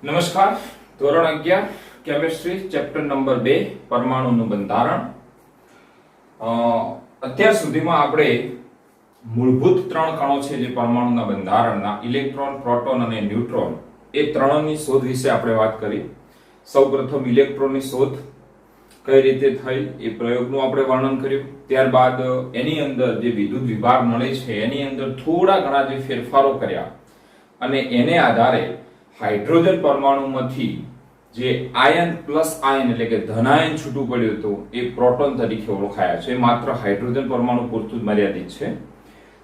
નમસ્કાર. ધોરણ 11 chemistry chapter number 2 પરમાણુનું બંધારણ. અત્યાર સુધીમાં આપણે મૂળભૂત ત્રણ કણો છે જે પરમાણુના બંધારણના ઇલેક્ટ્રોન, પ્રોટોન અને ન્યુટ્રોન એ ત્રણની શોધ વિશે આપણે વાત કરી. સૌપ્રથમ ઇલેક્ટ્રોનની શોધ કઈ રીતે થઈ એ પ્રયોગનું આપણે વર્ણન કર્યું. ત્યારબાદ એની અંદર જે વિદ્યુત વિભાર નળી છે એની અંદર થોડા ઘણા જે ફેરફારો કર્યા અને એને આધારે હાઇડ્રોજન પરમાણુમાંથી જે આયન પ્લસ આયન એટલે કે ધનાયન છૂટું પડ્યું હતું એ પ્રોટોન તરીકે ઓળખાયા છે. માત્ર હાઇડ્રોજન પરમાણુ પૂરતું જ મર્યાદિત છે.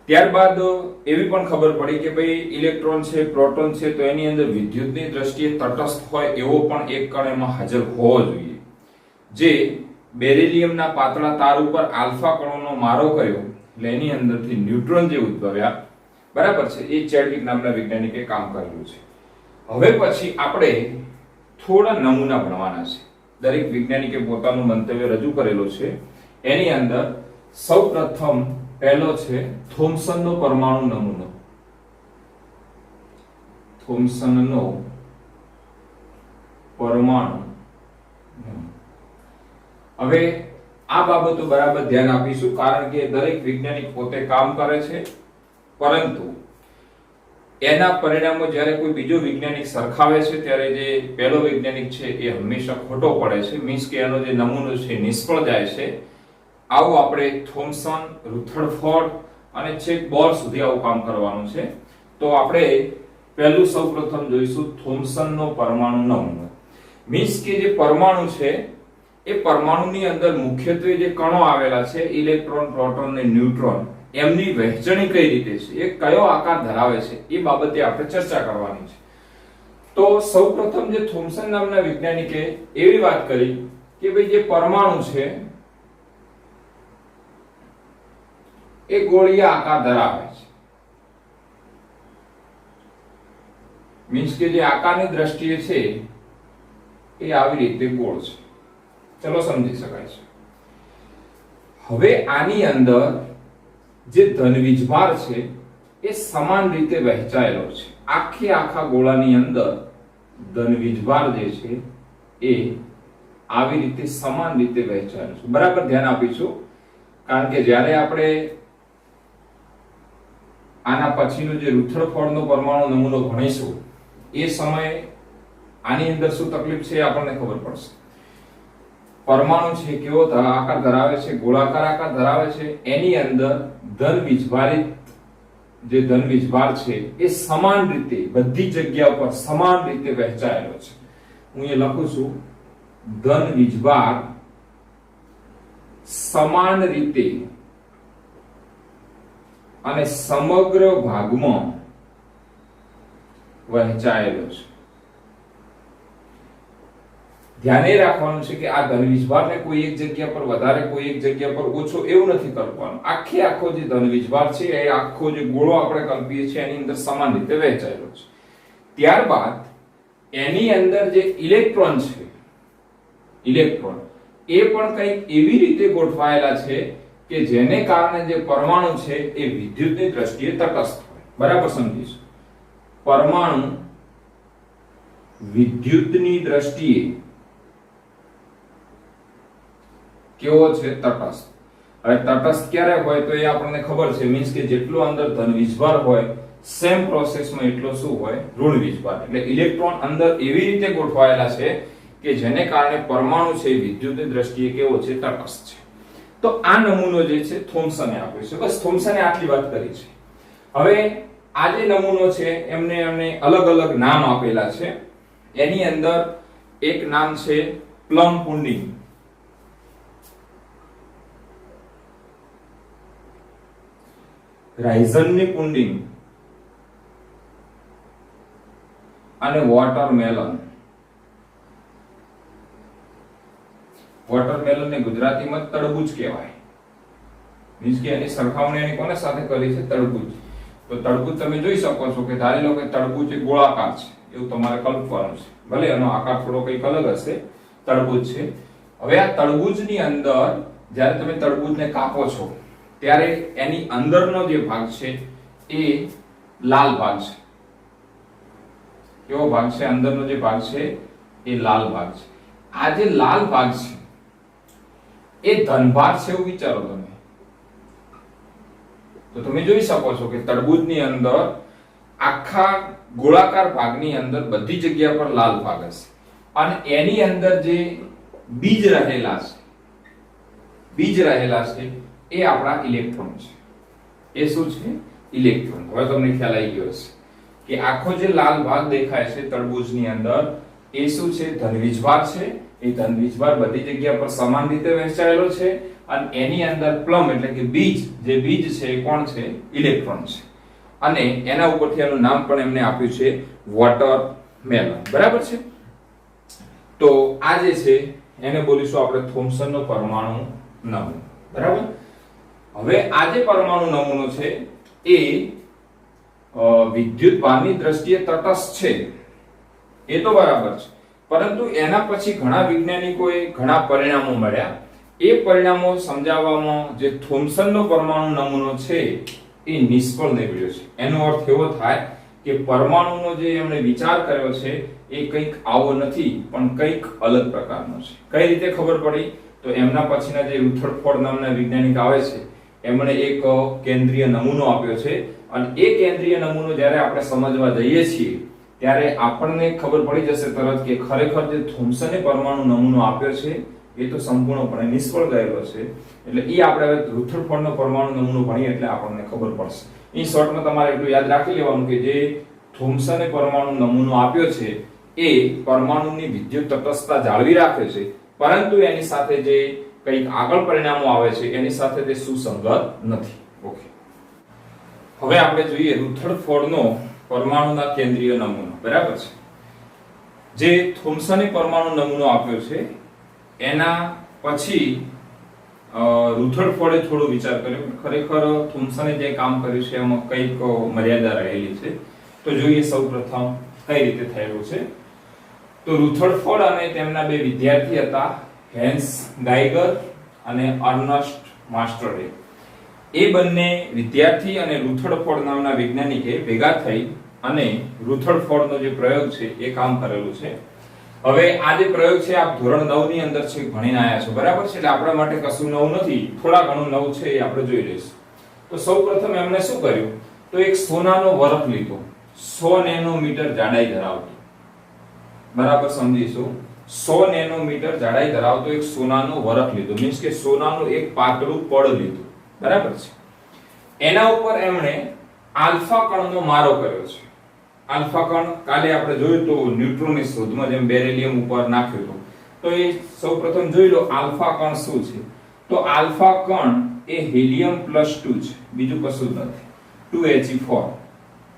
ત્યારબાદ એવી પણ ખબર પડી કે ભાઈ ઇલેક્ટ્રોન છે, પ્રોટોન છે, તો એની અંદર વિદ્યુતની દ્રષ્ટિએ તટસ્થ હોય એવો પણ એક કણ એમાં હાજર હોવો જોઈએ. જે બેરિલિયમના પાતળા તાર ઉપર આલ્ફા કણોનો મારો કર્યો એટલે એની અંદરથી ન્યુટ્રોન જે ઉદ્ભવ્યા, બરાબર છે, એ ચેડવિક નામના વૈજ્ઞાનિકે કામ કરેલું છે. હવે પછી આપણે થોડા નમૂના ભણવાના છે. દરેક વૈજ્ઞાનિકે પોતાનું મંતવ્ય રજૂ કરેલું છે. એની અંદર સૌપ્રથમ પહેલો છે થોમ્સનનો પરમાણુ નમૂનો. થોમ્સનનો પરમાણુ. હવે આ બાબતો બરાબર ધ્યાન આપીશું કારણ કે દરેક વૈજ્ઞાનિક પોતે કામ કરે છે, પરંતુ એના પરિણામો જ્યારે કોઈ બીજો વૈજ્ઞાનિક સરખાવે છે ત્યારે જે પહેલો વૈજ્ઞાનિક છે એ હંમેશા ખોટો પડે છે. મીન્સ કે એનો જે નમૂનો છે નિષ્ફળ જાય છે. આવું આપણે થોમ્સન, રુથરફોર્ડ અને છેક બોર સુધી આવું કામ કરવાનું છે. તો આપણે પહેલું સૌપ્રથમ જોઈશું થોમ્સનનો પરમાણુ નમૂનો. મીન્સ કે જે પરમાણુ છે એ પરમાણુની અંદર મુખ્યત્વે જે કણો આવેલા છે ઇલેક્ટ્રોન, પ્રોટોન અને ન્યુટ્રોન, એમની વહેંચણી કઈ રીતે છે, એ કયો આકાર ધરાવે છે એ બાબતે આપણે ચર્ચા કરવાની છે. તો સૌપ્રથમ જે થોમ્સન નામના વૈજ્ઞાનિકે એવી વાત કરી કે ભાઈ જે પરમાણુ છે એ ગોળીય આકાર ધરાવે છે. મીન્સ કે જે આકારની દ્રષ્ટિએ છે એ આવી રીતે ગોળ છે. ચલો સમજી શકાય છે. હવે આની અંદર જે ધનવીજભાર છે એ સમાન રીતે વહેંચાયેલો છે. આખા ગોળાની અંદર ધનવીજભાર જે છે એ આવી રીતે સમાન રીતે વહેંચાયેલો છે. બરાબર ધ્યાન આપીશું કારણ કે જ્યારે આપણે આના પછીનો જે રુથરફોર્ડનો પરમાણુ નમૂનો ભણીશું એ સમયે આની અંદર શું તકલીફ છે આપણને ખબર પડશે. પરમાણુ છે કેવો આકાર ધરાવે છે, ગોળાકાર આકાર ધરાવે છે. એની અંદર ધનવીજભારિત જે ધનવીજભાર છે એ સમાન રીતે બધી જગ્યા પર સમાન રીતે વહેંચાયેલો છે. હું એ લખું છું ધનવીજભાર સમાન રીતે અને સમગ્ર ભાગમાં વહેંચાયેલો છે. ધ્યાને રાખવાનું છે કે આ ધનવીજભારને કોઈ એક જગ્યા પર વધારે, કોઈ એક જગ્યા પર ઓછો એવું નથી કરવાનું. આખો જે ધનવીજભાર છે એ આખો જે ગોળો આપણે કલ્પીએ છીએ એની અંદર સમાન રીતે વહેંચાયેલો છે. ત્યારબાદ એની અંદર જે ઇલેક્ટ્રોન છે, ઇલેક્ટ્રોન એ પણ કંઈક એવી રીતે ગોઠવાયેલા છે કે જેને કારણે જે પરમાણુ છે એ વિદ્યુતની દ્રષ્ટિએ તટસ્થ હોય. બરાબર સમજીશું. પરમાણુ વિદ્યુતની દ્રષ્ટિએ કેવો છે? તટસ્થ. હવે તટસ્થ ક્યારે હોય તો એ આપણને ખબર છે. મીન્સ કે જેટલો અંદર ધનવીજભાર હોય સેમ પ્રોસેસમાં એટલો શું હોય? ઋણ વીજભાર. એટલે ઇલેક્ટ્રોન અંદર એવી રીતે ગોઠવાયેલા છે કે જેને કારણે પરમાણુ છે વિદ્યુતની દ્રષ્ટિએ કેવો છે? તટસ્થ છે. તો આ નમૂનો જે છે થોમ્સને આપ્યો છે. બસ થોમ્સને આટલી વાત કરી છે. હવે આ જે નમૂનો છે એમને અલગ અલગ નામ આપેલા છે. એની અંદર એક નામ છે પ્લમ પુડિંગ, રાઇઝનની પુડિંગ અને વોટરમેલન. વોટરમેલન ને ગુજરાતીમાં તરબૂચ કહેવાય. મીન્સ કે એની સરખામણી એની કોને સાથે કરી છે? તરબૂચ. તો તરબૂચ તમે જોઈ શકો છો કે ધારી લો કે તરબૂચ એક ગોળાકાર છે એવું તમારે કલ્પવાનું છે. ભલે એનો આકાર થોડો કંઈક અલગ હશે. તરબૂચ છે. હવે આ તરબૂચની અંદર જ્યારે તમે તરબૂચને કાપો છો ત્યારે એની અંદરનો જે ભાગ છે એ લાલ ભાગ છે. કેવો ભાગ છે? અંદરનો જે ભાગ છે એ લાલ ભાગ છે. આ જે લાલ ભાગ છે એ ધનભાર છે એવું વિચારો તમે. તો તમે જોઈ શકો છો કે તરબૂચની અંદર આખા ગોળાકાર ભાગની અંદર બધી જગ્યા પર લાલ ભાગ હશે અને એની અંદર જે બીજ રહેલા છે એ આપણા ઇલેક્ટ્રોન છે. એ શું છે? ઇલેક્ટ્રોન. હવે તમને ખ્યાલ આવી ગયો હશે કે આખો જે લાલ ભાગ દેખાય છે તરબૂચની અંદર એ શું છે? ધનવીજભાર છે. એ ધનવીજભાર બધી જગ્યા પર સમાન રીતે વહેંચાયેલો છે અને એની અંદર પ્લમ એટલે કે બીજ, જે બીજ છે એ કોણ છે? ઇલેક્ટ્રોન છે. અને એના ઉપરથી એનું નામ પણ એમને આપ્યું છે વોટરમેલન. બરાબર છે? તો આ જે છે એને બોલીશું આપણે થોમ્સનનો પરમાણુ નમૂનો. બરાબર? હવે આ જે પરમાણુ નમૂનો છે એ વિદ્યુત ભારની દ્રષ્ટિએ તટસ્થ છે, એ તો બરાબર છે, પરંતુ એના પછી ઘણા વૈજ્ઞાનિકોએ ઘણા પરિણામો મળ્યા. એ પરિણામો સમજાવવામાં જે થોમ્સનનો પરમાણુ નમૂનો છે એ નિષ્ફળ નીવડ્યો છે. એનો અર્થ એવો થાય કે પરમાણુનો જે એમણે વિચાર કર્યો છે એ કંઈક આવો નથી પણ કંઈક અલગ પ્રકારનો છે. કઈ રીતે ખબર પડી? તો એમના પછીના જે રુથરફોર્ડ નામના વૈજ્ઞાનિક આવે છે એમણે એક કેન્દ્રીય નમૂનો આપ્યો છે અને એ કેન્દ્રીય નમૂનો જ્યારે આપણે સમજવા જઈએ છીએ ત્યારે આપણને ખબર પડી જશે તરત કે ખરેખર જે થોમ્સને પરમાણુ નમૂનો આપ્યો છે એ તો સંપૂર્ણપણે નિષ્ફળ ગયેલો છે. એટલે એ આપણે હવે રુથરફોર્ડનો પરમાણુ નમૂનો ભણીએ એટલે આપણને ખબર પડશે. એ શોર્ટમાં તમારે એટલું યાદ રાખી લેવાનું કે જે થોમ્સને પરમાણુ નમૂનો આપ્યો છે એ પરમાણુની વિદ્યુત તટસ્થતા જાળવી રાખે છે, પરંતુ એની સાથે જે કંઈક આગળ પરિણામો આવે છે એની સાથે તે સુસંગત નથી. ઓકે, હવે આપણે જોઈએ રુથરફોર્ડનો પરમાણુના કેન્દ્રીય નમૂનો. બરાબર છે? જે થોમ્સને પરમાણુ નમૂનો આપ્યો છે એના પછી રુથરફોર્ડે થોડો વિચાર કર્યો. ખરેખર થોમ્સને જે કામ કર્યું છે એમાં કંઈક મર્યાદા રહેલી છે. તો જોઈએ સૌપ્રથમ કઈ રીતે થયેલું છે. તો રુથરફોર્ડ અને તેમના બે વિદ્યાર્થી હતા, હેન્સ ગાઇગર અને અર્નસ્ટ માસ્ટરે. એ બંને વિદ્યાર્થી અને રુથરફોર્ડ નામના વૈજ્ઞાનિકે ભેગા થઈ અને રુથરફોર્ડનો જે પ્રયોગ છે એ કામ કરેલું છે. હવે આ જે પ્રયોગ છે આપ ધોરણ 9 ની અંદર છે ભણીને આયા છો. બરાબર છે? એટલે આપણા માટે કશું નવું નથી, થોડા ઘણું નવું છે એ આપણે જોઈ લઈશું. તો સૌપ્રથમ એમણે શું કર્યું? તો એક સોનાનો વરખ લીધો, 100 નેનોમીટર જાડાઈ ધરાવતો. બરાબર સમજીશું? 100 નેનોમીટર જાડાઈ ધરાવતો એક સોનાનો વરખ લીધો, મીન્સ કે સોનાનું એક પાતળું પડ લીધું. બરાબર છે? એના ઉપર એમણે આલ્ફા કણનો મારો કર્યો છે. આલ્ફા કણ કાલે આપણે જોયું તો ન્યુટ્રોનની શોધમાં જેમ બેરિલિયમ ઉપર નાખ્યો હતો, તો એ સૌપ્રથમ જોઈ લો આલ્ફા કણ શું છે. તો આલ્ફા કણ એ હિલિયમ +2 છે, બીજું કશું જ નથી. 2He4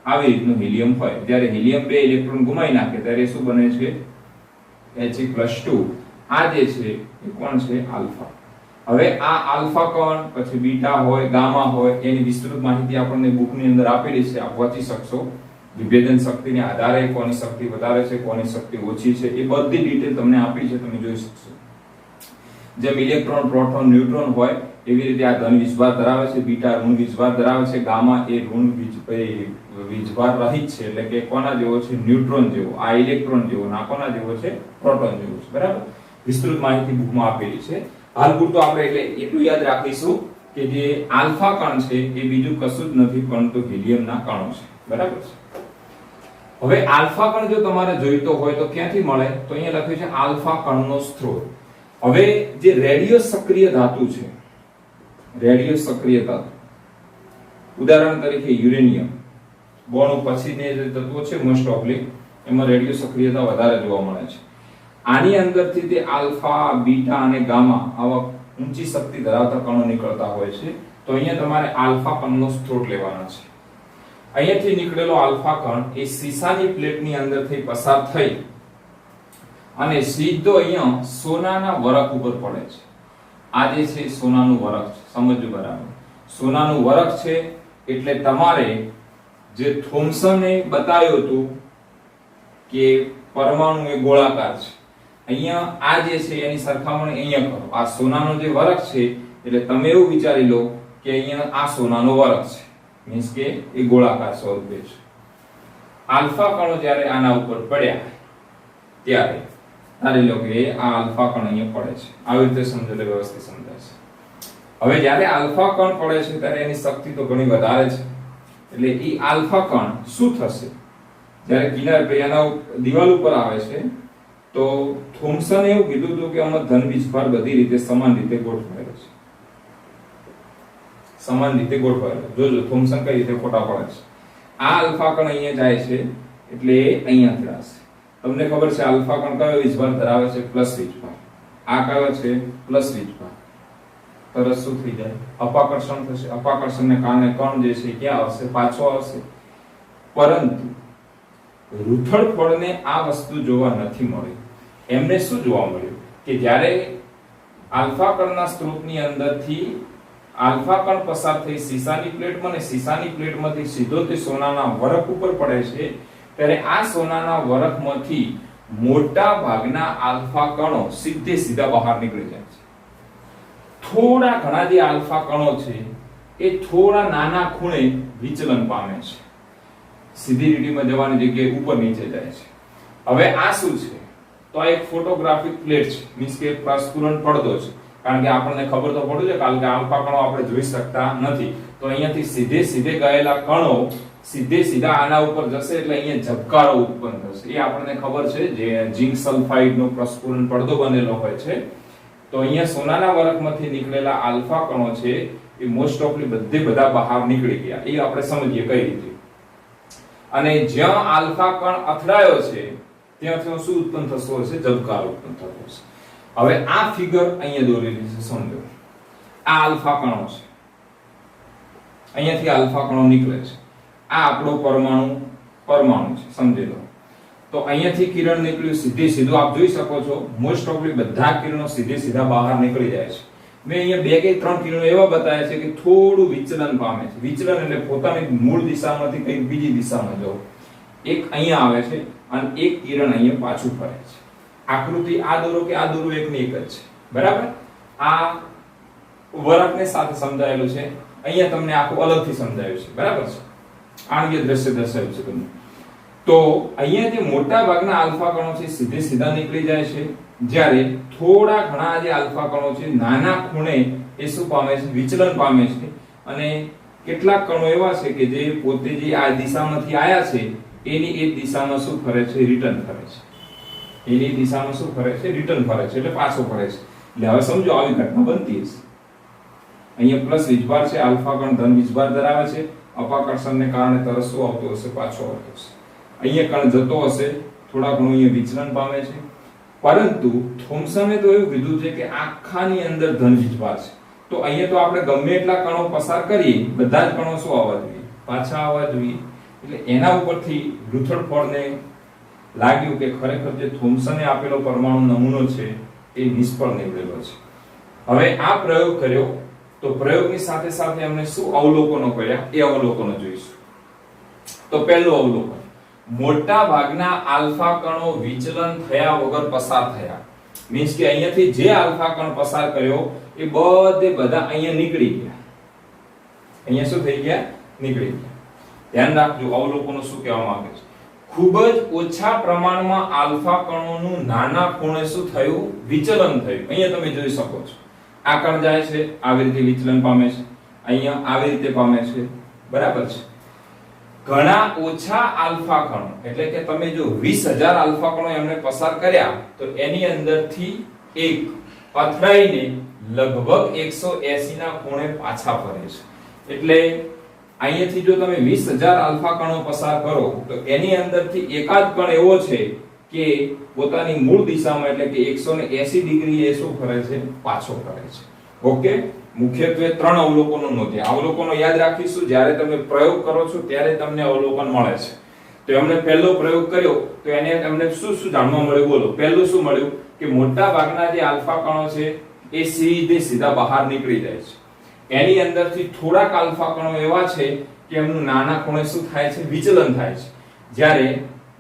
આવી રીતનું હિલિયમ હોય. જ્યારે હિલિયમ 2 ઇલેક્ટ્રોન ગુમાવી નાખે ત્યારે શું બને છે? He+2. આ જે છે એ કોણ છે? આલ્ફા. હવે આ આલ્ફા કણ પછી બીટા હોય, ગામા હોય, એની વિસ્તૃત માહિતી આપણને બુકની અંદર આપેલી છે, આપ વાંચી શકશો. વિભેદન શક્તિને આધારે કોની શક્તિ વધારે છે, કોની શક્તિ ઓછી છે, એ બધી ડિટેલ તમને આપી છે, તમે જોઈ શકશો. જેમ ઇલેક્ટ્રોન, પ્રોટોન, ન્યુટ્રોન હોય એવી રીતે આ ધન વીજભાર ધરાવે છે, બીટા ઋણ વીજભાર ધરાવે છે, ગામા એ ઋણ વીજભાર રહિત છે, એટલે કે કોના જેવો છે? ન્યુટ્રોન જેવો. આ ઇલેક્ટ્રોન જેવો, ના કોના જેવો છે? પ્રોટોન જેવો છે. બરાબર? વિસ્તૃત માહિતી બુકમાં આપેલી છે. હાલ પૂરતો આપણે એટલે એટલું યાદ રાખીશું કે જે આલ્ફા કણ છે એ બીજું કશું જ નથી પરંતુ હિલિયમના કણો છે. બરાબર છે? હવે આલ્ફા કણ જો તમારે જોઈતો હોય તો ક્યાંથી મળે? તો અહીંયા લખ્યું છે આલ્ફા કણનો સ્ત્રોત. હવે જે રેડિયો સક્રિય ધાતુ છે, રેડિયો સક્રિય ધાતુ, ઉદાહરણ તરીકે યુરેનિયમ, બોર્ન પછીને જે તત્વો છે મોસ્ટ ઓફલી એમાં રેડિયો સક્રિયતા વધારે જોવા મળે છે. આની અંદરથી તે આલ્ફા, બીટા અને ગામા આવા ઊંચી શક્તિ ધરાવતા કણો નીકળતા હોય છે. તો અહીંયા તમારે આલ્ફા કણનો સ્ત્રોત લેવાનો છે. અહીંયાથી નીકળેલો આલ્ફા કણ એ સીસાની પ્લેટની અંદરથી પસાર થઈ અને સીધો અહીંયા સોનાના વરખ ઉપર પડે છે. આ જે છે સોનાનું વરખ છે, સમજજો બરાબર. સોનાનું વરખ છે એટલે તમારે જે થોમ્સને બતાવ્યું હતું કે પરમાણુ એ ગોળાકાર છે, અહીંયા આ જે છે એની સરખામણી અહીંયા કરો. આ સોનાનો જે વરખ છે એટલે તમે એવું વિચારી લો કે અહીંયા આ સોનાનો વરખ છે, મીન્સ કે એ ગોળાકાર સ્વરૂપે છે. આલ્ફા કણો જ્યારે આના ઉપર પડ્યા ત્યારે ધારી લો કે આ આલ્ફા કણ અહીંયા પડે છે, આવી રીતે સમજો એટલે વ્યવસ્થિત સમજાશે. હવે જ્યારે આલ્ફા કણ પડે છે ત્યારે એની શક્તિ તો ઘણી વધારે છે, એટલે એ આલ્ફા કણ શું થશે જ્યારે કિનારે એના દિવાલ ઉપર આવે છે તો થોમ્સને એવું કીધું હતું કે આમાં ધન વીજભાર બધી રીતે સમાન રીતે ગોઠવાયેલો છે, સમાન રીતે ગોઠવાયેલો. જોજો થોમ્સન કઈ રીતે ખોટા પડે છે. આ આલ્ફા કણ અહીંયા જાય છે એટલે અહીંયા જશે. તમને ખબર છે આલ્ફા કણ કયો વીજભાર ધરાવે છે? પ્લસ વીજભાર. આ કયો છે? પ્લસ વીજભાર. તરત શું થઈ જાય? અપાકર્ષણ થશે. અપાકર્ષણને કારણે કણ જે છે ક્યાં આવશે? પાછો આવશે. પરંતુ રૂથડફળને આ વસ્તુ જોવા નથી મળી. એમને શું જોવા મળ્યું કે જ્યારે આલ્ફા કણના સ્ત્રોતની અંદરથી આલ્ફા કણ પસાર થઈ સીસાની પ્લેટમાં ને સીસાની પ્લેટમાંથી સીધો તે સોનાના વરખ ઉપર પડે છે ત્યારે આ સોનાના વરખમાંથી મોટા ભાગના આલ્ફા કણો સીધા બહાર નીકળી જાય છે. થોડા ઘણા જે આલ્ફા કણો છે એ થોડા નાના ખૂણે વિચલન પામે છે, સીધી લીટીમાં જવાની જગ્યાએ ઉપર નીચે જાય છે. હવે આ શું છે? તો આ એક ફોટોગ્રાફિક પ્લેટ છે, મીન્સ કે પ્રસ્ફુરણ પડદો છે. કારણ કે આપણને ખબર તો પડ્યું છે કારણ કે આલ્ફા કણો આપણે જોઈ શકતા નથી, તો અહીંયાથી સીધે ગયેલા કણો સીધા આના ઉપર જશે એટલે અહીંયા ઝબકારો ઉત્પન્ન થશે. એ આપણને ખબર છે, જે ઝિંક સલ્ફાઇડ નો પ્રસ્ફુરણ પડદો બનેલો હોય છે. તો અહીંયા સોનાના વરખમાંથી નીકળેલા આલ્ફા કણો છે એ મોસ્ટ ઓફલી બધા બહાર નીકળી ગયા. એ આપણે સમજીએ કઈ રીતે. અને જ્યાં આલ્ફા કણ અથડાયો છે ત્યાંથી શું ઉત્પન્ન થતો હશે? ઝબકારો ઉત્પન્ન થતો હશે. હવે આ ફિગર અહીંયા દોરેલી છે, સમજો. આ આલ્ફા કણો છે, અહીંયાથી આલ્ફા કણો નીકળે છે. આ આપણો પરમાણુ છે, સમજી લો. તો અહીંયાથી કિરણ નીકળ્યું સીધું આપ જોઈ શકો છો. મોસ્ટ ઓફલી બધા કિરણો સીધા બહાર નીકળી જાય છે. મેં અહીંયા 2 કે 3 કિરણો એવા બતાવ્યા છે કે થોડું વિચલન પામે છે. વિચલન એટલે પોતાની મૂળ દિશામાંથી કંઈક બીજી દિશામાં જવું. એક અહીંયા આવે છે અને એક કિરણ અહીંયા પાછું ફરે છે. આકૃતિ આ દોરો કે આ દોરો એકની એક જ છે, બરાબર. આ વરખને સાથે સમજાયેલું છે, અહીંયા તમને આખું અલગથી સમજાયું છે, બરાબર છે. આણ્વીય દ્રશ્ય દર્શાવ્યું છે તમને. તો અહીંયા જે મોટા ભાગના આલ્ફા કણો છે સીધા નીકળી જાય છે, જ્યારે થોડા ઘણા જે આલ્ફા કણો છે નાના ખૂણે એ શું પામે છે? વિચલન પામે છે. અને કેટલાક કણો એવા છે કે જે પોતે જે આ દિશામાંથી આયા છે એની એ દિશામાં શું ફરે છે? રિટર્ન ફરે છે. એની દિશામાં શું ફરે છે? રિટર્ન ફરે છે, એટલે પાછો ફરે છે. એટલે હવે સમજો આવી ઘટના બનતી હશે. અહીંયા પ્લસ વીજભાર છે, આલ્ફા કણ ધન વીજભાર ધરાવે છે. અપાકર્ષણને કારણે તરત શું આવતું હશે? પાછો આવતો હશે. અહીંયા કણ જતો હશે, થોડા ઘણું અહીંયા વિચલન પામે છે. પરંતુ થોમ્સને તો એવું કીધું છે કે આખાની અંદર ધન વીજભાર છે. તો અહીંયા તો આપણે ગમે એટલા કણો પસાર કરીએ બધા જ કણો શું આવવા જોઈએ? પાછા આવવા જોઈએ. એટલે એના ઉપરથી રૂથડફોર્ડને લાગ્યું કે ખરેખર જે થોમ્સને આપેલો પરમાણુ નમૂનો છે એ નિષ્ફળ નીવડેલો છે. હવે આ પ્રયોગ કર્યો તો પ્રયોગની સાથે સાથે અમને શું અવલોકનો કર્યા એ અવલોકનો જોઈશું. તો પહેલું અવલોકન, મોટા ભાગના આલ્ફા કણો વિચલન થયા વગર પસાર થયા. મીન્સ કે અહીંયાથી જે આલ્ફા કણ પસાર કર્યો એ બધા અહીંયા નીકળી ગયા. અહીંયા શું થઈ ગયા? નીકળી ગયા. ધ્યાન રાખજો, અવલોકનો શું કહેવા માંગે છે. ખૂબ જ ઓછા પ્રમાણમાં આલ્ફા કણોનું નાના ખૂણે શું થયું? વિચલન થયું. અહીંયા તમે જોઈ શકો છો. આ કણ જાય છે, આવી રીતે વિચલન પામે છે. અહીંયા આવી રીતે પામે છે, બરાબર છે. ઘણા ઓછા આલ્ફા કણો, એટલે કે તમે જો 20000 આલ્ફા કણો એમને પસાર કર્યા તો એની અંદરથી એક અથડાઈને લગભગ 180 ના ખૂણે પાછા ફરે છે. એટલે અહીંયાથી જો તમે 20000 આલ્ફા કણો પસાર કરો તો એની અંદરથી એકાદ કણ એવો છે કે પોતાની મૂળ દિશામાં એટલે કે 180 ડિગ્રી એ શું ફરે છે? પાછો ફરે છે. ઓકે, મુખ્યત્વે 3 અવલોકનો નોંધ્યા. અવલોકનો યાદ રાખીશું, જ્યારે તમે પ્રયોગ કરો છો ત્યારે તમને અવલોકન મળે છે. તો એમને પહેલો પ્રયોગ કર્યો તો એને તમને શું જાણવા મળ્યું? બોલો. પહેલું શું મળ્યું કે મોટા ભાગના જે આલ્ફા કણો છે એ સીધા બહાર નીકળી જાય છે. એની અંદરથી થોડાક આલ્ફા કણો એવા છે કે એમનું નાના ખૂણે શું થાય છે? વિચલન થાય છે. જ્યારે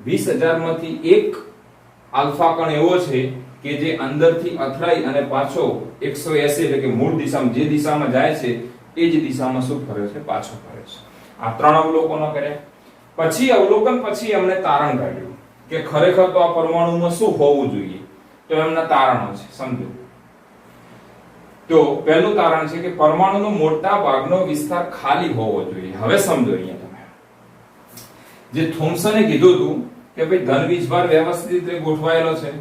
20000 માંથી એક આલ્ફા કણ એવો છે કે જે અંદરથી અથડાઈ અને પાછો 180 એટલે કે મૂળ દિશામાં જે દિશામાં જાય છે એ જ દિશામાં શું ફરે છે? પાછો ફરે છે. આ 3 અવલોકનો કર્યા. પછી અવલોકન પછી એમણે તારણ કાઢ્યું કે ખરેખર તો આ પરમાણુમાં શું હોવું જોઈએ. તો એમના તારણો છે, સમજો. તો પહેલું તારણ છે કે પરમાણુનો મોટા ભાગનો વિસ્તાર ખાલી હોવો જોઈએ. હવે સમજો અહીંયા તમે જે થોમ્સને કીધું હતું કે ભાઈ ધન વીજભાર વ્યવસ્થિત રીતે ગોઠવાયેલો છે.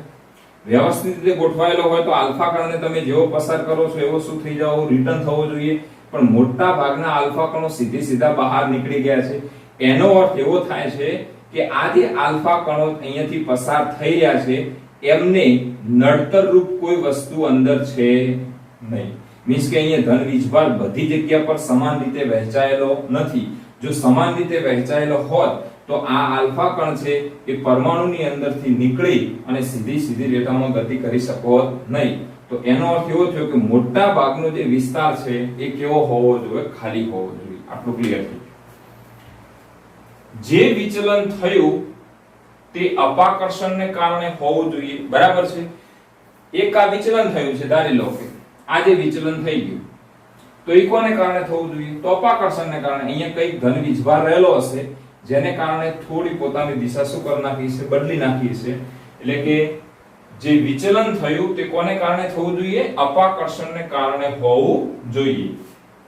વ્યવસ્થિત રીતે ગોઠવાયેલો હોય તો આલ્ફા કણને તમે જેવો પસાર કરો છો એવો શું થઈ જાવ, રિટર્ન થવો જોઈએ. પણ મોટા ભાગના આલ્ફા કણો સીધા બહાર નીકળી ગયા છે. એનો અર્થ એવો થાય છે કે આ જે આલ્ફા કણો અહીંયાથી પસાર થઈ રહ્યા છે એમને નડતર રૂપ કોઈ વસ્તુ અંદર છે નહીં. મીન્સ કે અહીંયા ધન વીજભાર બધી જગ્યા પર સમાન રીતે વહેંચાયેલો નથી. જો સમાન રીતે વહેંચાયેલો હોત તો આ આલ્ફા કણ છે એ પરમાણુની અંદરથી નીકળી અને સીધી રેખામાં ગતિ કરી શકો નહીં. તો એનો અર્થ એવો થયો કે મોટા ભાગનો જે વિસ્તાર છે એ કેવો હોવો જોઈએ, ખાલી હોવો જોઈએ. આટલું ક્લિયર થયું. જે વિચલન થયું તે અપાકર્ષણને કારણે હોવું જોઈએ, બરાબર છે. એક આ વિચલન થયું છે, ધારી લો કે આ જે વિચલન થઈ ગયું તો એ કોને કારણે થવું જોઈએ, તો અપાકર્ષણને કારણે. અહીંયા કઈક ધન વીજભાર રહેલો હશે જેને કારણે થોડી પોતાની દિશા શું કરી નાખી છે, બદલી નાખી છે. એટલે કે જે વિચલન થયું તે કોને કારણે થવું જોઈએ, અપાકર્ષણને કારણે હોવું જોઈએ.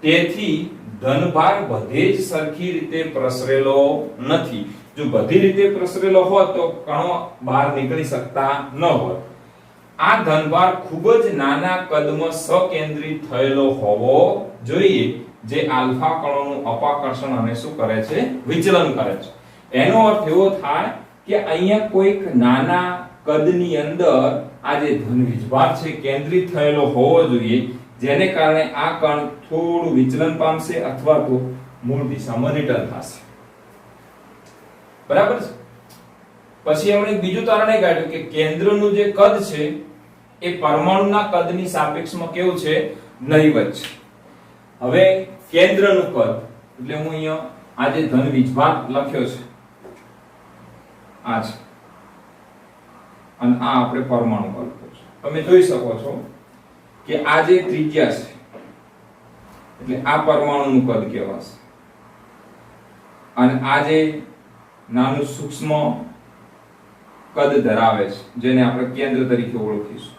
તેથી ધનભાર બધે જ સરખી રીતે પ્રસરેલો નથી. જો બધી રીતે પ્રસરેલો હોત તો કણો બહાર નીકળી શકતા ન હોત. આ ધનભાર ખૂબ જ નાના કદમાં સકેન્દ્રિત થયેલો હોવો જોઈએ જે આલ્ફા કણોનું અપાકર્ષણ અને શું કરે છે, વિચલન કરે છે. એનો અર્થ એવો થાય કે અહીંયા કોઈક નાના કદની અંદર આ જે ધન વીજભાર છે કેન્દ્રિત થયેલો હોવો જોઈએ જેને કારણે આ કણ થોડું વિચલન પામશે અથવા તો મૂળ દિશામાં રિટર્ન થશે. બરાબર છે. પછી આપણે બીજું તારણ એ કાઢ્યું કે કેન્દ્રનું જે કદ છે એ પરમાણુના કદની સાપેક્ષમાં કેવું છે, નહિવત છે. હવે કેન્દ્રનું કદ એટલે હું અહીંયા આ જે ધન વીજભાર લખ્યો છે આ છે અને આ આપણે પરમાણુ કદ લખ્યો છે. તમે જોઈ શકો છો કે આ જે ત્રિજ્યા છે એટલે આ પરમાણુનું કદ કહેવાશે અને આ જે નાનું સૂક્ષ્મ કદ ધરાવે છે જેને આપણે કેન્દ્ર તરીકે ઓળખીશું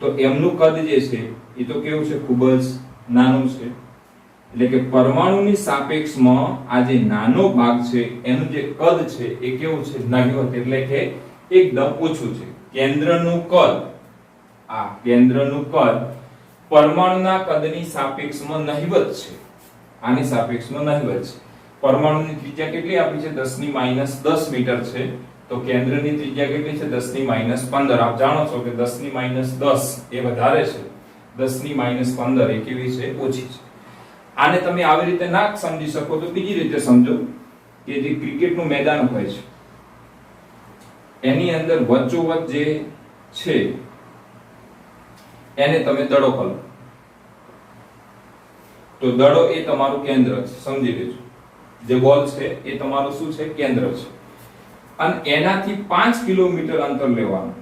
તો એમનું કદ જે છે એ તો કેવું છે, ખૂબ જ નાનું છે. એટલે કે પરમાણુની સાપેક્ષમાં આ જે નાનો ભાગ છે એનું જે કદ છે એ કેવું છે, નહિવત. એટલે કે એકદમ ઓછું છે. કેન્દ્રનું કદ, આ કેન્દ્રનું કદ પરમાણુના કદની સાપેક્ષમાં નહિવત છે. આની સાપેક્ષમાં નહિવત છે. પરમાણુની ત્રિજ્યા કેટલી આપી છે, 10 મીટર છે. તો કેન્દ્રની ત્રિજ્યા કેટલી છે, 10 આપ જાણો છો કે 10 એ વધારે છે, 10 એ કેવી છે, ઓછી છે. આને તમે આવી રીતે ના સમજી શકો તો બીજી રીતે સમજો કે જે ક્રિકેટનું મેદાન હોય છે એની અંદર વચ્ચોવચ્ચ જે છે એને તમે દડો કહો તો દડો એ તમારું કેન્દ્ર છે, સમજી લેજો. જે બોલ છે એ તમારું શું છે, કેન્દ્ર છે. અને એનાથી 5 કિલોમીટર અંતર લેવાનું.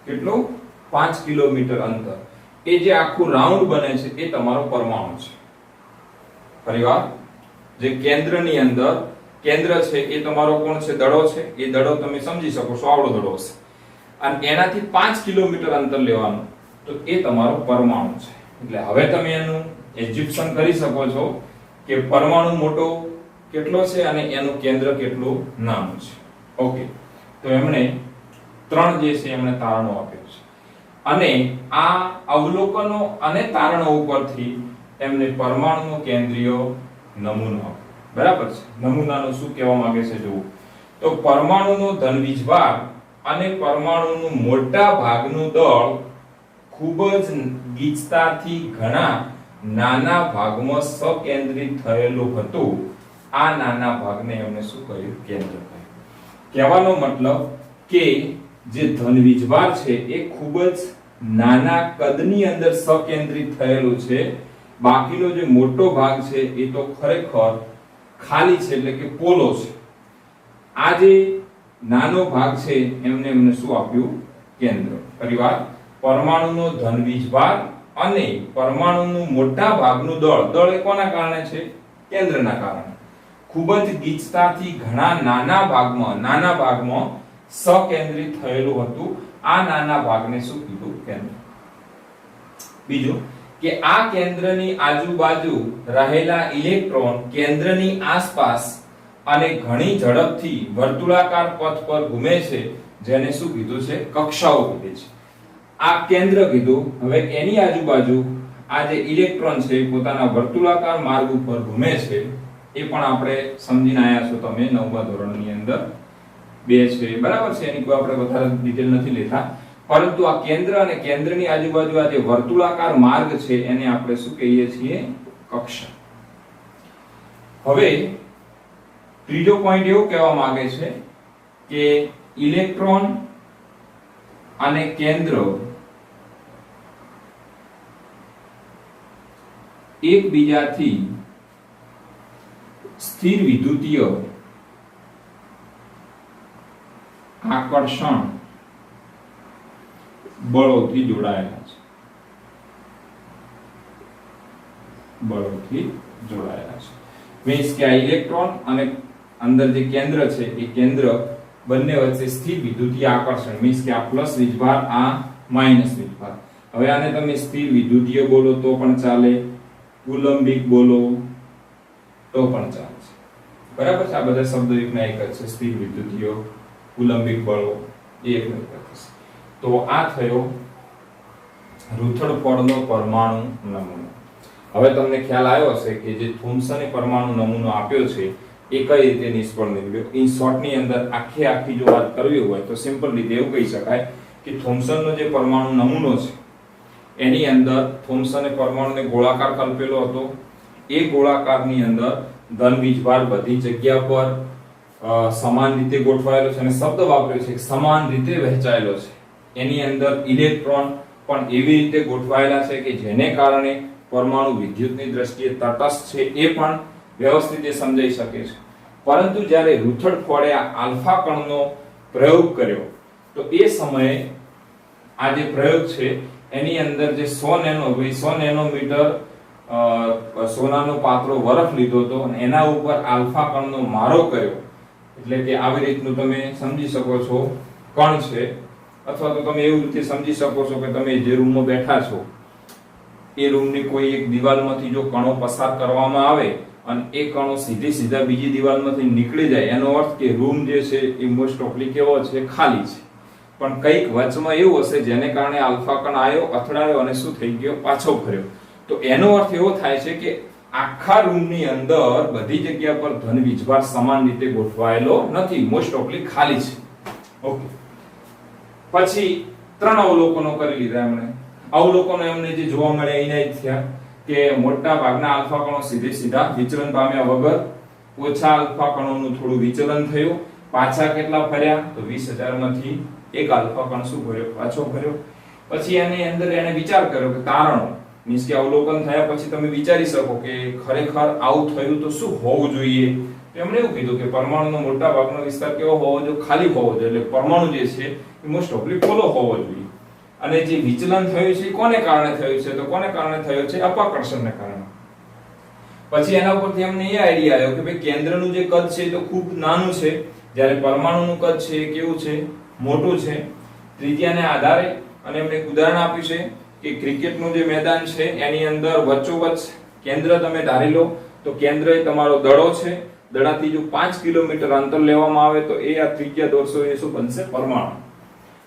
કેટલું, 5 કિલોમીટર અંતર. એ જે આખું રાઉન્ડ બને છે એ તમારો પરમાણુ છે. ફરીવાર, જે કેન્દ્રની અંદર કેન્દ્ર છે એ તમારો કોણ છે, દડો છે. એ દડો તમે સમજી શકો છો આવડો દડો હશે અને એનાથી 5 કિલોમીટર અંતર લેવાનું તો એ તમારો પરમાણુ છે. એટલે હવે તમે એનું એજ્યુપ્શન કરી શકો છો કે પરમાણુ મોટો કેટલો છે અને એનું કેન્દ્ર કેટલું નાનું છે. ઓકે, તો એમણે 3 જે છે એમણે તારણો આપ્યા છે અને આ અવલોકનો અને તારણો ઉપરથી એમને પરમાણુનો કેન્દ્રીય નમૂનો આપ્યો. બરાબર છે. નમૂનાનો શું કહેવા માંગે છે જોવું તો પરમાણુનો ધન વીજભાર અને પરમાણુનું મોટા ભાગનું દળ ખૂબ જ ગીચતાથી ઘણા નાના ભાગમાં સકેન્દ્રિત થયેલું હતું. આ નાના ભાગને એમણે શું કહ્યું, કેન્દ્ર કહ્યું. કહેવાનો મતલબ કે જે ધન વીજભાર છે એ ખૂબ જ નાના કદની અંદર સકેન્દ્રિત થયેલું છે. બાકીનો જે મોટો ભાગ છે એ તો ખરેખર ખાલી છે, એટલે કે પોલો છે. આ જે નાનો ભાગ છે એમને શું આપ્યું, કેન્દ્ર. પરિવાર, પરમાણુનો ધન વીજભાર અને પરમાણુનું મોટા ભાગનું દળ, દળ એ કોના કારણે છે, કેન્દ્રના કારણે, ખૂબ જ ગીચતાથી ઘણા નાના ભાગમાં સકેન્દ્રિત થયેલું હતું. આ નાના ભાગને શું કીધું? કેન્દ્ર. બીજું કે આ કેન્દ્રની આજુબાજુ રહેલા ઇલેક્ટ્રોન કેન્દ્રની આસપાસ અને ઘણી ઝડપથી વર્તુળાકાર પથ પર ઘૂમે છે, જેને શું કીધું છે? કક્ષાઓ કીધી છે. આ કેન્દ્ર કીધું. હવે એની આજુબાજુ આ જે ઇલેક્ટ્રોન છે પોતાના વર્તુળાકાર માર્ગ ઉપર ઘૂમે છે, એ પણ આપણે સમજીને આયા છો તમે 9મા ધોરણની અંદર 2 છે, બરાબર છે. એની કોઈ આપણે વધારે ડિટેલ નથી લેતા, પરંતુ આ કેન્દ્ર અને કેન્દ્રની આજુબાજુ આ જે વર્તુળાકાર માર્ગ છે એને આપણે શું કહીએ છીએ? કક્ષા. હવે ત્રીજો પોઈન્ટ એવું કહેવા માંગે છે કે ઇલેક્ટ્રોન અને કેન્દ્ર એકબીજાથી સ્થિર વિદ્યુતીય આકર્ષણ બળોથી જોડાયેલા છે. મીન્સ કે આ ઇલેક્ટ્રોન અને અંદર જે કેન્દ્ર છે એ કેન્દ્ર બંને વચ્ચે સ્થિર વિદ્યુતીય આકર્ષણ, મીન્સ કે આ પ્લસ વીજભાર, આ માઈનસ વીજભાર. હવે આને તમે સ્થિર વિદ્યુતીય બોલો તો પણ ચાલે, કુલંબિક બોલો તો પણ ચાલે છે, બરાબર છે. આ બધા શબ્દો એકના એક જ છે. સ્થિર વિદ્યુતીય, કુલંબિક બળો એ એક જ છે. તો આ થયો રૂથડફોર્ડનો પરમાણુ નમૂનો. હવે તમને ખ્યાલ આવ્યો હશે કે જે થોમ્સને પરમાણુ નમૂનો આપ્યો છે એ કઈ રીતે નિષ્ફળ નીવડ્યો. ઇન શોર્ટ ની અંદર આખી જો વાત કરવી હોય તો સિમ્પલ રીતે એવું કહી શકાય કે થોમ્સનનો જે પરમાણુ નમૂનો છે એની અંદર થોમ્સને પરમાણુને ગોળાકાર કલ્પેલો હતો. એ ગોળાકારની અંદર ધન વીજભાર બધી જગ્યા પર સમાન રીતે ગોઠવાયેલો છે, અને શબ્દ વાપર્યો છે સમાન રીતે વહેંચાયેલો છે. એની અંદર ઇલેક્ટ્રોન પણ એવી રીતે ગોઠવાયેલા છે કે જેને કારણે પરમાણુ વિદ્યુતની દ્રષ્ટિએ તટસ્થ છે એ પણ વ્યવસ્થિત રીતે સમજાઈ શકે છે. પરંતુ જ્યારે રૂથડફોર્ડે આ આલ્ફા કણનો પ્રયોગ કર્યો તો એ સમયે આ જે પ્રયોગ છે એની અંદર જે 100 નેનોમીટર સોનાનો પાતળો બરફ લીધો હતો અને એના ઉપર આલ્ફા કણનો મારો કર્યો. એટલે કે આવી રીતનું તમે સમજી શકો છો કણ છે, અથવા તો તમે એવું રીતે સમજી શકો છો કે તમે જે રૂમમાં બેઠા છો એ રૂમની કોઈ એક દિવાલમાંથી જો કણો પસાર કરવામાં આવે અને એ કણો સીધા બીજી દિવાલમાંથી નીકળી જાય, એનો અર્થ કે રૂમ જે છે એ મોસ્ટ ઓફલી કેવો છે? ખાલી છે. પણ કંઈક વચમાં એવું હશે જેને કારણે આલ્ફા કણ આવ્યો, અથડાયો અને શું થઈ ગયો? પાછો ફર્યો. તો એનો અર્થ એવો થાય છે કે આખા રૂમની અંદર બધી જગ્યા પર ધન વીજભાર સમાન રીતે ગોઠવાયેલો નથી, મોસ્ટ ઓફલી ખાલી છે. ઓકે. પછી 3 અવલોકનો કરી લીધા એમણે. અવલોકનો એમને જે જોવા મળે એના જ થયા કે મોટા ભાગના આલ્ફા કણો સીધા વિચલન પામ્યા વગર, ઓછા આલ્ફા કણોનું થોડું વિચલન થયું. પાછા કેટલા ફર્યા? તો 20000 માંથી એક આલ્ફા કણ શું ફર્યો? પાછો ફર્યો. પછી એની અંદર એને વિચાર કર્યો કે તારણો, મીન્સ કે અવલોકન થયા પછી તમે વિચારી શકો કે ખરેખર આવું થયું તો શું હોવું જોઈએ. તો એમણે એવું કીધું કે પરમાણુનો મોટા ભાગનો વિસ્તાર કેવો હોવો જોઈએ? ખાલી હોવો જોઈએ. એટલે પરમાણુ જે છે એ મોસ્ટ ઓફલી ખુલ્લો હોવો જોઈએ. અને જે વિચલન થયું છે કોને કારણે થયું છે? તો કોને કારણે થયું છે? અપાકર્ષણને કારણે. પછી એના ઉપરથી અમને એ આઈડિયા આવ્યો કે ભાઈ કેન્દ્રનું જે કદ છે તો ખૂબ નાનું છે, જ્યારે પરમાણુનું કદ છે એ કેવું છે? મોટું છે. ત્રિજ્યાને આધારે અને એમને એક ઉદાહરણ આપ્યું છે કે ક્રિકેટનું જે મેદાન છે એની અંદર વચ્ચોવચ્ચ કેન્દ્ર તમે ધારી લો તો કેન્દ્ર એ તમારો દડો છે. દડાથી જો 5 કિલોમીટર અંતર લેવામાં આવે તો એ આ ત્રિજ્યા દોરશો એ શું બનશે? પરમાણુ.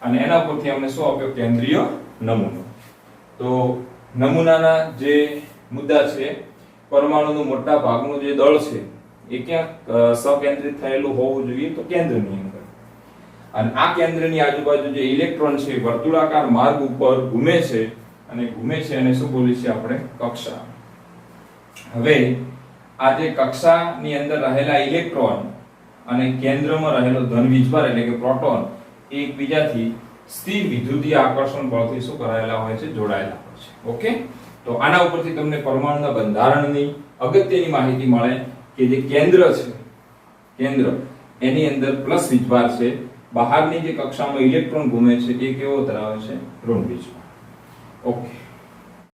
અને એના પરથી અમને શું આપ્યો? કેન્દ્રીય નમૂનો. તો નમૂનાના જે મુદ્દા છે, પરમાણુનું મોટા ભાગનું જે દળ છે એ ક્યાં સકેન્દ્રિત થયેલું હોવું જોઈએ? તો કેન્દ્રની અંદર. અને આ કેન્દ્રની આજુબાજુ જે ઇલેક્ટ્રોન છે વર્તુળાકાર માર્ગ ઉપર ઘૂમે છે અને શું બોલી છે આપણે? કક્ષા. હવે આ જે કક્ષાની અંદર રહેલા ઇલેક્ટ્રોન અને કેન્દ્રમાં રહેલો ધન વીજભાર એટલે કે પ્રોટોન એકબીજાથી સ્થિર વિદ્યુતીય આકર્ષણ બળથી શું કરાયેલા હોય છે? જોડાયેલા હોય છે. ઓકે. તો આના ઉપરથી તમને પરમાણુના બંધારણની અગત્યની માહિતી મળે કે જે કેન્દ્ર એની અંદર પ્લસ વીજભાર છે, બહારની જે કક્ષામાં ઇલેક્ટ્રોન ઘૂમે છે એ કેવો ધરાવે છે? ઋણ વીજભાર. ઓકે.